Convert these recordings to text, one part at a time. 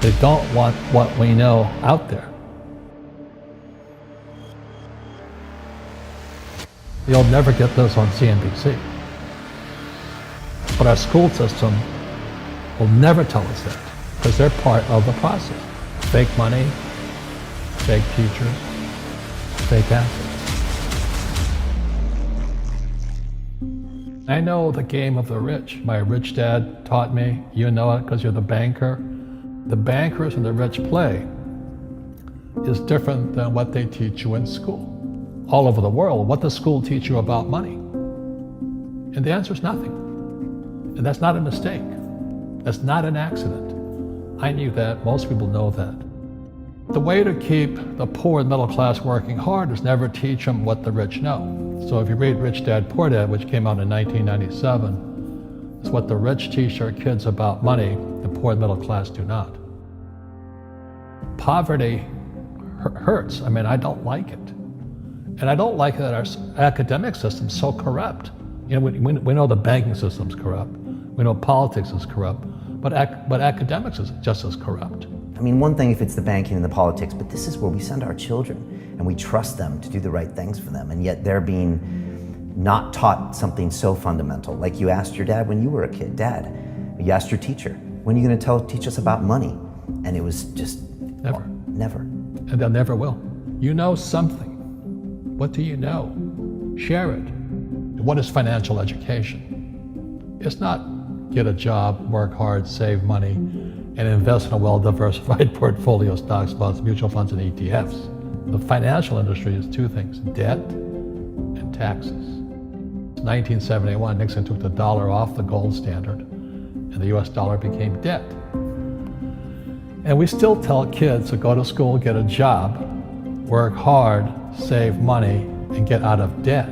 They don't want what we know out there. You'll never get this on CNBC. But our school system will never tell us that, because they're part of the process. Fake money, fake teachers, fake assets. I know the game of the rich. My rich dad taught me. You know it because you're the banker. The bankers and the rich play is different than what they teach you in school. All over the world, what does school teach you about money? And the answer is nothing. And that's not a mistake. That's not an accident. I knew that. Most people know that. The way to keep the poor and middle class working hard is never teach them what the rich know. So if you read Rich Dad, Poor Dad, which came out in 1997, it's what the rich teach their kids about money, the poor and middle class do not. Poverty hurts. I mean, I don't like it. And I don't like that our academic system's so corrupt. You know, we know the banking system's corrupt. We know politics is corrupt. But academics is just as corrupt. I mean, one thing if it's the banking and the politics, but this is where we send our children and we trust them to do the right things for them, and yet they're being not taught something so fundamental. Like you asked your dad when you were a kid, Dad, you asked your teacher, when are you going to teach us about money? And it was just never. Well, never. And they'll never will. You know something. What do you know? Share it. What is financial education? It's not get a job, work hard, save money, and invest in a well-diversified portfolio of stocks, bonds, mutual funds, and ETFs. The financial industry is two things, debt and taxes. In 1971, Nixon took the dollar off the gold standard, and the US dollar became debt. And we still tell kids to go to school, get a job, work hard, save money, and get out of debt.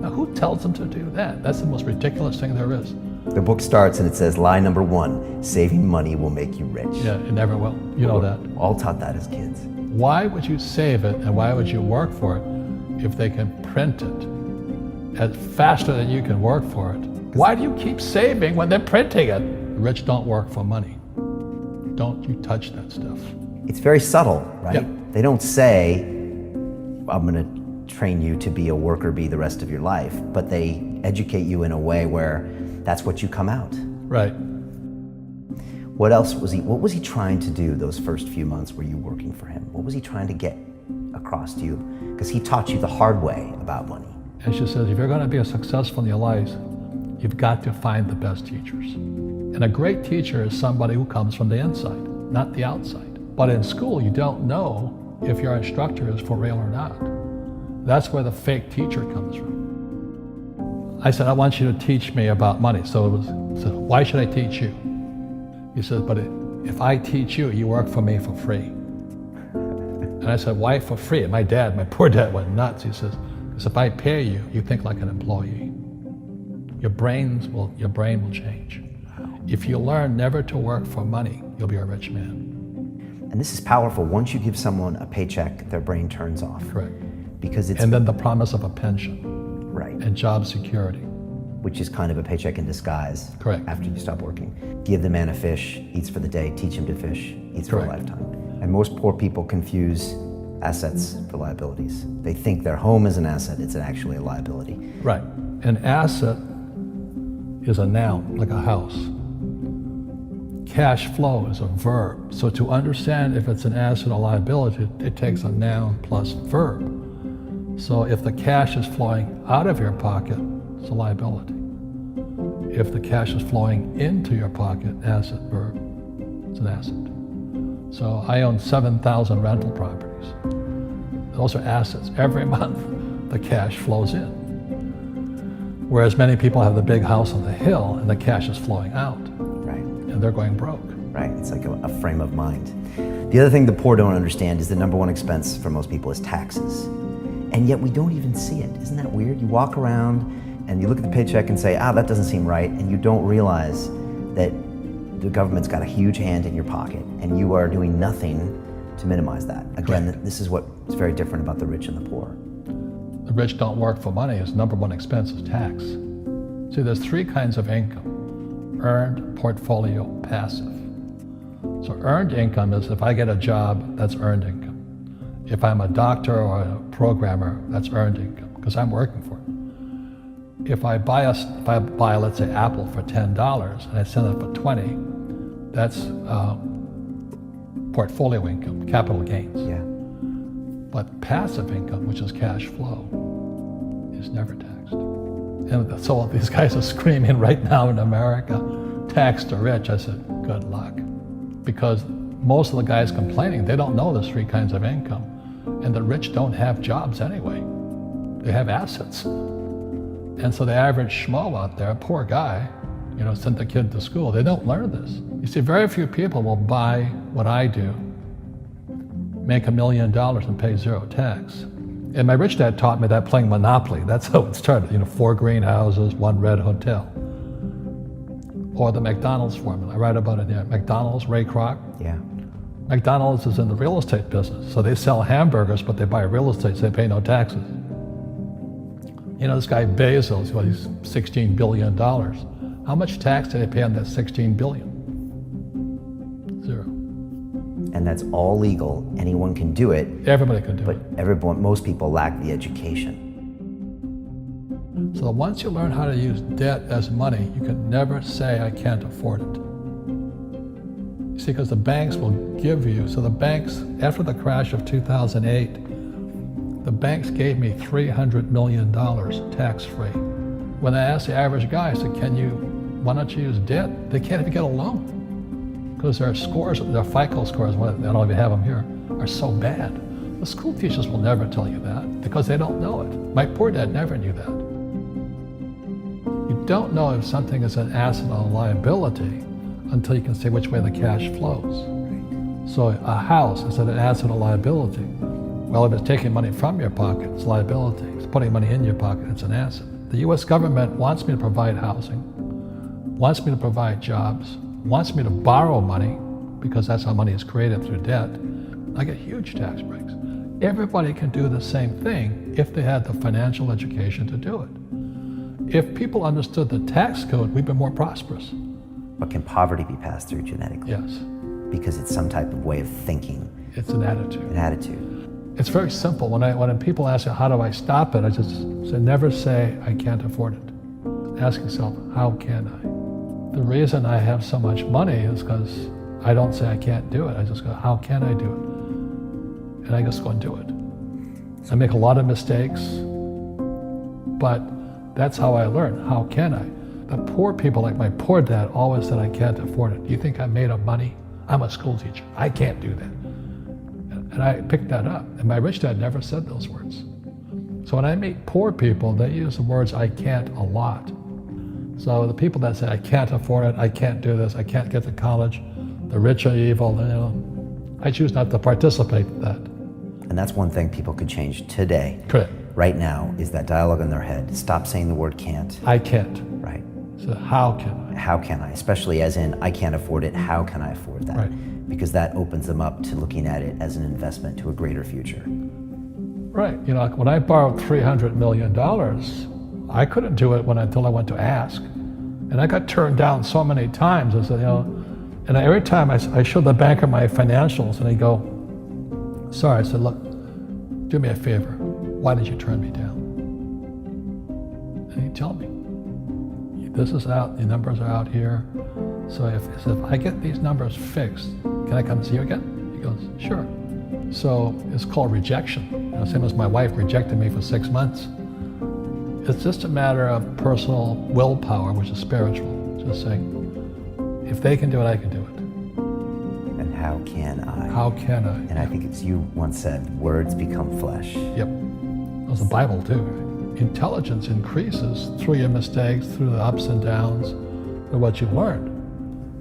Now, who tells them to do that? That's the most ridiculous thing there is. The book starts and it says, lie number 1, saving money will make you rich. Yeah, it never will. You know that. All taught that as kids. Why would you save it and why would you work for it if they can print it faster than you can work for it? Why do you keep saving when they're printing it? The rich don't work for money. Don't you touch that stuff. It's very subtle, right? Yep. They don't say, I'm going to train you to be a worker bee the rest of your life, but they educate you in a way where that's what you come out. Right. What was he trying to do those first few months were you working for him? What was he trying to get across to you? Because he taught you the hard way about money. And she says, if you're going to be successful in your life, you've got to find the best teachers. And a great teacher is somebody who comes from the inside, not the outside. But in school, you don't know if your instructor is for real or not. That's where the fake teacher comes from. I said, I want you to teach me about money. So he said, why should I teach you? He said, but if I teach you, you work for me for free. And I said, why for free? And my poor dad went nuts. He says, because if I pay you, you think like an employee. Your brain will change. If you learn never to work for money, you'll be a rich man. And this is powerful. Once you give someone a paycheck, their brain turns off. Correct. Because it's... And then the promise of a pension. Right. And job security. Which is kind of a paycheck in disguise. Correct. After you stop working. Give the man a fish, eats for the day, teach him to fish, eats for a lifetime. And most poor people confuse assets for liabilities. They think their home is an asset, it's actually a liability. Right. An asset is a noun, like a house. Cash flow is a verb. So to understand if it's an asset or liability, it takes a noun plus verb. So if the cash is flowing out of your pocket, it's a liability. If the cash is flowing into your pocket, asset, verb, it's an asset. So I own 7,000 rental properties. Those are assets. Every month, the cash flows in. Whereas many people have the big house on the hill and the cash is flowing out. Right. And they're going broke. Right, it's like a frame of mind. The other thing the poor don't understand is the number one expense for most people is taxes. And yet we don't even see it. Isn't that weird? You walk around and you look at the paycheck and say, that doesn't seem right, and you don't realize that the government's got a huge hand in your pocket and you are doing nothing to minimize that. Again, this is what's very different about the rich and the poor. The rich don't work for money. Its number one expense is tax. See, there's three kinds of income: earned, portfolio, passive. So earned income is if I get a job, that's earned income. If I'm a doctor or a programmer, that's earned income because I'm working for it. If I buy, let's say, Apple for $10 and I sell it for 20, that's portfolio income, capital gains. Yeah. But passive income, which is cash flow, is never taxed. And so these guys are screaming right now in America, tax the rich. I said, good luck. Because most of the guys complaining, they don't know there's three kinds of income. And the rich don't have jobs anyway. They have assets. And so the average schmo out there, poor guy, sent the kid to school. They don't learn this. You see, very few people will buy what I do, make $1 million and pay zero tax. And my rich dad taught me that playing Monopoly. That's how it started. 4 greenhouses, 1 red hotel. Or the McDonald's formula. I write about it here. McDonald's, Ray Kroc. Yeah. McDonald's is in the real estate business. So they sell hamburgers, but they buy real estate, so they pay no taxes. This guy Bezos, he's $16 billion. How much tax did they pay on that $16 billion? Zero. And that's all legal. Anyone can do it. Everybody can do it. But most people lack the education. So once you learn how to use debt as money, you can never say, I can't afford it. You see, because the banks will give you, so the banks, after the crash of 2008, the banks gave me $300 million tax-free. When I asked the average guy, I said, why don't you use debt? They can't even get a loan. Because their scores, their FICO scores, I don't know if you have them here, are so bad. The school teachers will never tell you that because they don't know it. My poor dad never knew that. You don't know if something is an asset or a liability until you can see which way the cash flows. So a house, is it an asset or liability? Well, if it's taking money from your pocket, it's liability. If it's putting money in your pocket, it's an asset. The US government wants me to provide housing, wants me to provide jobs, wants me to borrow money because that's how money is created through debt. I get huge tax breaks. Everybody can do the same thing if they had the financial education to do it. If people understood the tax code, we'd be more prosperous. But can poverty be passed through genetically? Yes. Because it's some type of way of thinking. It's an attitude. An attitude. It's very simple. When people ask me, how do I stop it? I just say, never say, I can't afford it. Ask yourself, how can I? The reason I have so much money is because I don't say I can't do it. I just go, how can I do it? And I just go and do it. I make a lot of mistakes, but that's how I learn. How can I? The poor people, like my poor dad, always said, I can't afford it. Do you think I'm made of money? I'm a school teacher. I can't do that. And I picked that up. And my rich dad never said those words. So when I meet poor people, they use the words I can't a lot. So the people that say, I can't afford it, I can't do this, I can't get to college, the rich are evil, I choose not to participate in that. And that's one thing people could change today. Correct. Right now is that dialogue in their head. Stop saying the word can't. I can't. Right. So how can I? How can I? Especially as in, I can't afford it, how can I afford that? Right. Because that opens them up to looking at it as an investment to a greater future. Right. When I borrowed $300 million, I couldn't do it until I went to ask. And I got turned down so many times. I said, and every time I showed the banker my financials and he'd go, sorry. I said, look, do me a favor. Why did you turn me down? And he'd tell me, this is out, the numbers are out here. So if I get these numbers fixed, can I come see you again? He goes, sure. So it's called rejection. Same as my wife rejected me for 6 months. It's just a matter of personal willpower, which is spiritual. Just saying, if they can do it, I can do it. And how can I? How can I? And I think it's you once said, words become flesh. Yep. That was the Bible too. Right? Intelligence increases through your mistakes, through the ups and downs, through what you learned.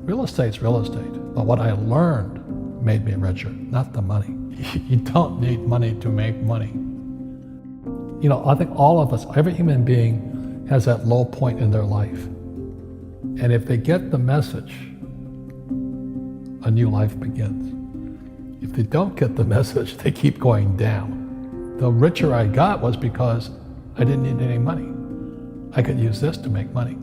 Real estate's real estate, but what I learned made me richer, not the money. You don't need money to make money. I think all of us, every human being has that low point in their life. And if they get the message, a new life begins. If they don't get the message, they keep going down. The richer I got was because I didn't need any money. I could use this to make money.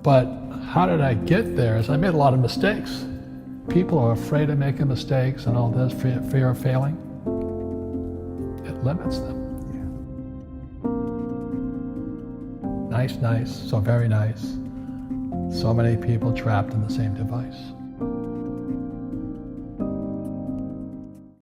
But how did I get there? Is I made a lot of mistakes. people are afraid of making mistakes and all this, fear of failing, it limits them. Nice, so very nice. So many people trapped in the same device.